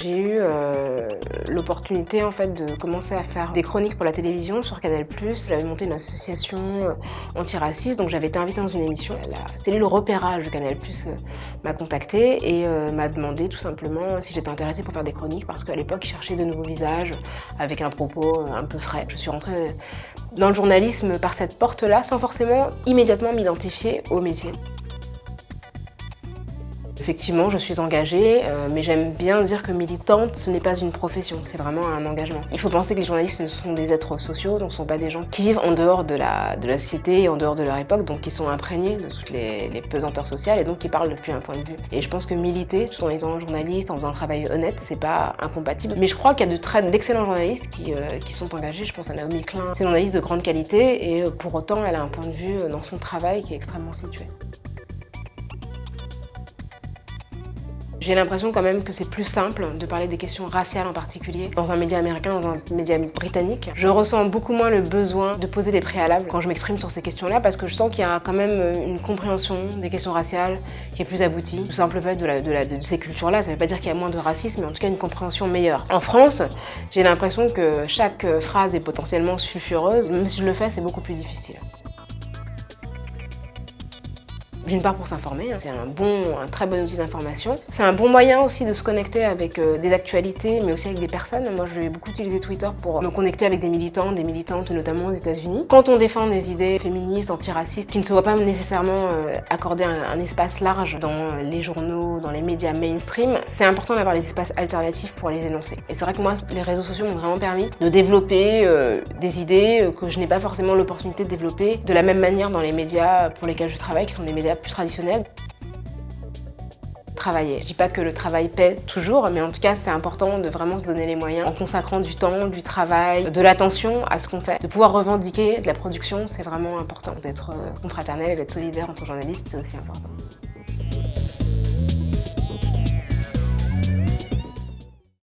J'ai eu l'opportunité en fait de commencer à faire des chroniques pour la télévision sur Canal+. J'avais monté une association antiraciste, donc j'avais été invitée dans une émission. La cellule repérage de Canal+ m'a contactée et m'a demandé tout simplement si j'étais intéressée pour faire des chroniques parce qu'à l'époque ils cherchaient de nouveaux visages avec un propos un peu frais. Je suis rentrée dans le journalisme par cette porte-là sans forcément immédiatement m'identifier au métier. Effectivement, je suis engagée, mais j'aime bien dire que militante, ce n'est pas une profession, c'est vraiment un engagement. Il faut penser que les journalistes sont des êtres sociaux, donc ce ne sont pas des gens qui vivent en dehors de la société et en dehors de leur époque, donc qui sont imprégnés de toutes les pesanteurs sociales et donc qui parlent depuis un point de vue. Et je pense que militer, tout en étant journaliste, en faisant un travail honnête, c'est pas incompatible. Mais je crois qu'il y a d'excellents journalistes qui sont engagés. Je pense à Naomi Klein, c'est une journaliste de grande qualité et pour autant, elle a un point de vue dans son travail qui est extrêmement situé. J'ai l'impression quand même que c'est plus simple de parler des questions raciales en particulier dans un média américain, dans un média britannique. Je ressens beaucoup moins le besoin de poser des préalables quand je m'exprime sur ces questions-là parce que je sens qu'il y a quand même une compréhension des questions raciales qui est plus aboutie. Tout simplement de ces cultures-là, ça ne veut pas dire qu'il y a moins de racisme, mais en tout cas une compréhension meilleure. En France, j'ai l'impression que chaque phrase est potentiellement sulfureuse, même si je le fais, c'est beaucoup plus difficile. D'une part pour s'informer, c'est un très bon outil d'information. C'est un bon moyen aussi de se connecter avec des actualités, mais aussi avec des personnes. Moi, je vais beaucoup utiliser Twitter pour me connecter avec des militants, des militantes, notamment aux États-Unis. Quand on défend des idées féministes, antiracistes, qui ne se voient pas nécessairement accorder un espace large dans les journaux, dans les médias mainstream, c'est important d'avoir des espaces alternatifs pour les énoncer. Et c'est vrai que moi, les réseaux sociaux m'ont vraiment permis de développer des idées que je n'ai pas forcément l'opportunité de développer de la même manière dans les médias pour lesquels je travaille, qui sont des médias plus traditionnels. Travailler. Je dis pas que le travail paie toujours, mais en tout cas c'est important de vraiment se donner les moyens en consacrant du temps, du travail, de l'attention à ce qu'on fait. De pouvoir revendiquer de la production, c'est vraiment important. D'être confraternel et d'être solidaire entre journalistes, c'est aussi important.